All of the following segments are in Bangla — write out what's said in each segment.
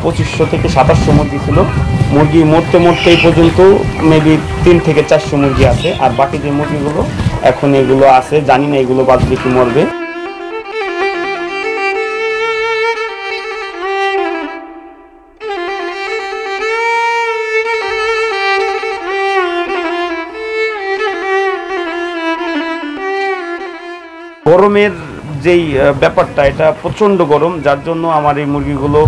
2500 থেকে 2700 মুরগি ছিল। মুরগি মরতে মরতে এই পর্যন্ত মেবি 3 থেকে 400 মুরগি আছে, আর বাকি যে মুরগিগুলো এখন এগুলো আছে, জানি না এগুলো বাঁচবে কি মরবে। গরমের যেই ব্যাপারটা, এটা প্রচণ্ড গরম, যার জন্য আমার এই মুরগিগুলো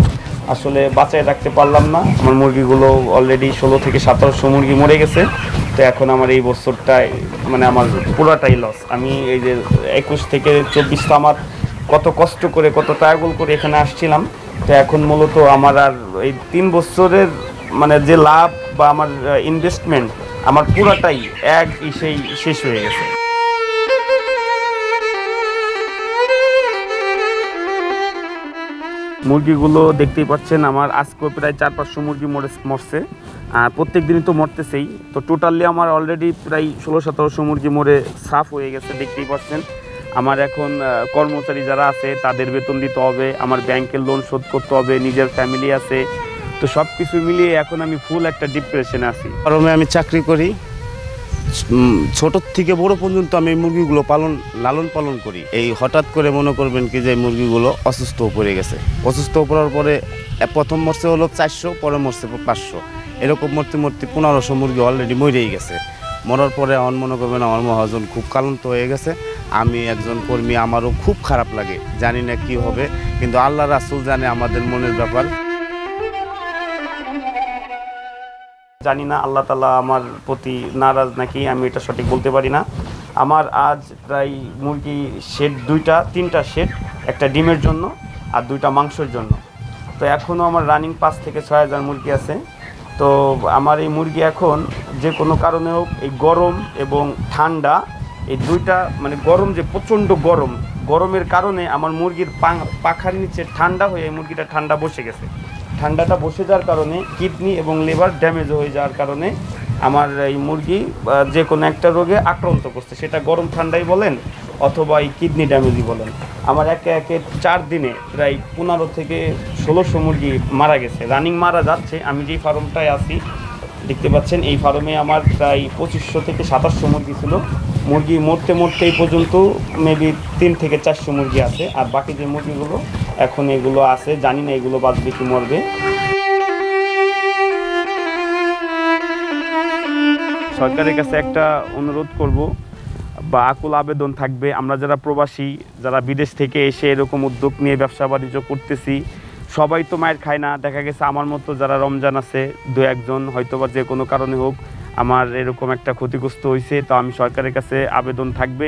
আসলে বাঁচায় রাখতে পারলাম না। আমার মুরগিগুলো অলরেডি 16 থেকে 1700 মুরগি মরে গেছে। তো এখন আমার এই বছরটায় মানে আমার পুরাটাই লস। আমি এই যে 21 থেকে 24 তো আমার কত কষ্ট করে কত ট্রায়াল করে এখানে আসছিলাম। তো এখন মূলত আমার আর এই 3 বছরের মানে যে লাভ বা আমার ইনভেস্টমেন্ট আমার পুরাটাই সেই শেষ হয়ে গেছে। মুরগিগুলো দেখতেই পাচ্ছেন, আমার আজকে প্রায় 400-500 মুরগি মরছে, আর প্রত্যেক দিনই তো মরতেছেই। তো টোটালি আমার অলরেডি প্রায় 1600-1700 মুরগি মরে সাফ হয়ে গেছে, দেখতেই পাচ্ছেন। আমার এখন কর্মচারী যারা আছে তাদের বেতন দিতে হবে, আমার ব্যাংকের লোন শোধ করতে হবে, নিজের ফ্যামিলি আছে। তো সব কিছু মিলিয়ে এখন আমি ফুল একটা ডিপ্রেশনে আছি। কারণে আমি চাকরি করি, ছোট থেকে বড় পর্যন্ত আমি এই মুরগিগুলো লালন পালন করি। এই হঠাৎ করে মনে করবেন কি যে মুরগিগুলো অসুস্থ পড়ে গেছে। অসুস্থ পড়ার পরে প্রথম মরছে হলো 400, পরে মরছে 500, এরকম মরতে 1500 মুরগি অলরেডি মরেই গেছে। মরার পরে আমার মনে করবেন আমার মহাজন খুব ক্লান্ত হয়ে গেছে। আমি একজন কর্মী, আমারও খুব খারাপ লাগে, জানি না কি হবে, কিন্তু আল্লাহ রাসূল জানে আমাদের মনের ব্যাপার। জানি না আল্লাহ তাআলা আমার প্রতি নারাজ নাকি, আমি এটা সঠিক বলতে পারি না। আমার আজ প্রায় মুরগি শেড 3টা শেড, একটা ডিমের জন্য আর 2টা মাংসের জন্য। তো এখনও আমার রানিং 5 থেকে 6000 মুরগি আছে। তো আমার এই মুরগি এখন যে কোনো কারণে হোক, এই গরম এবং ঠান্ডা এই দুইটা মানে গরম যে প্রচণ্ড গরমের কারণে আমার মুরগির পাখার নিচে ঠান্ডা হয়ে এই মুরগিটা ঠান্ডা বসে গেছে। ঠান্ডাটা বসে যাওয়ার কারণে কিডনি এবং লিভার ড্যামেজ হয়ে যাওয়ার কারণে আমার এই মুরগি যে কোনো একটা রোগে আক্রান্ত করছে, সেটা গরম ঠান্ডাই বলেন অথবা এই কিডনি ড্যামেজই বলেন। আমার একে 4 দিনে প্রায় 15 থেকে 1600 মুরগি মারা গেছে, রানিং মারা যাচ্ছে। আমি যেই ফার্মটায় আছি দেখতে পাচ্ছেন, এই ফার্মে আমার প্রায় 2500 থেকে 2700 মুরগি ছিল। মুরগি মরতে মরতে এই পর্যন্ত মেবি 3 থেকে 400 মুরগি আছে, আর বাকি যে মুরগিগুলো এখন এগুলো আছে, জানি না এগুলো বাঁচবে কি মরবে। সরকারের কাছে একটা অনুরোধ করব বা আকুল আবেদন থাকবে, আমরা যারা প্রবাসী, যারা বিদেশ থেকে এসে এরকম উদ্যোগ নিয়ে ব্যবসা বাণিজ্য করতেছি, সবাই তো মায়ের খায় না। দেখা গেছে আমার মতো যারা রমজান আছে 2-1 জন হয়তো বা যে কোনো কারণে হোক আমার এরকম একটা ক্ষতিগ্রস্ত হয়েছে। তো আমি সরকারের কাছে আবেদন থাকবে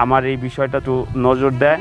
আমার এই বিষয়টা একটু নজর দেয়।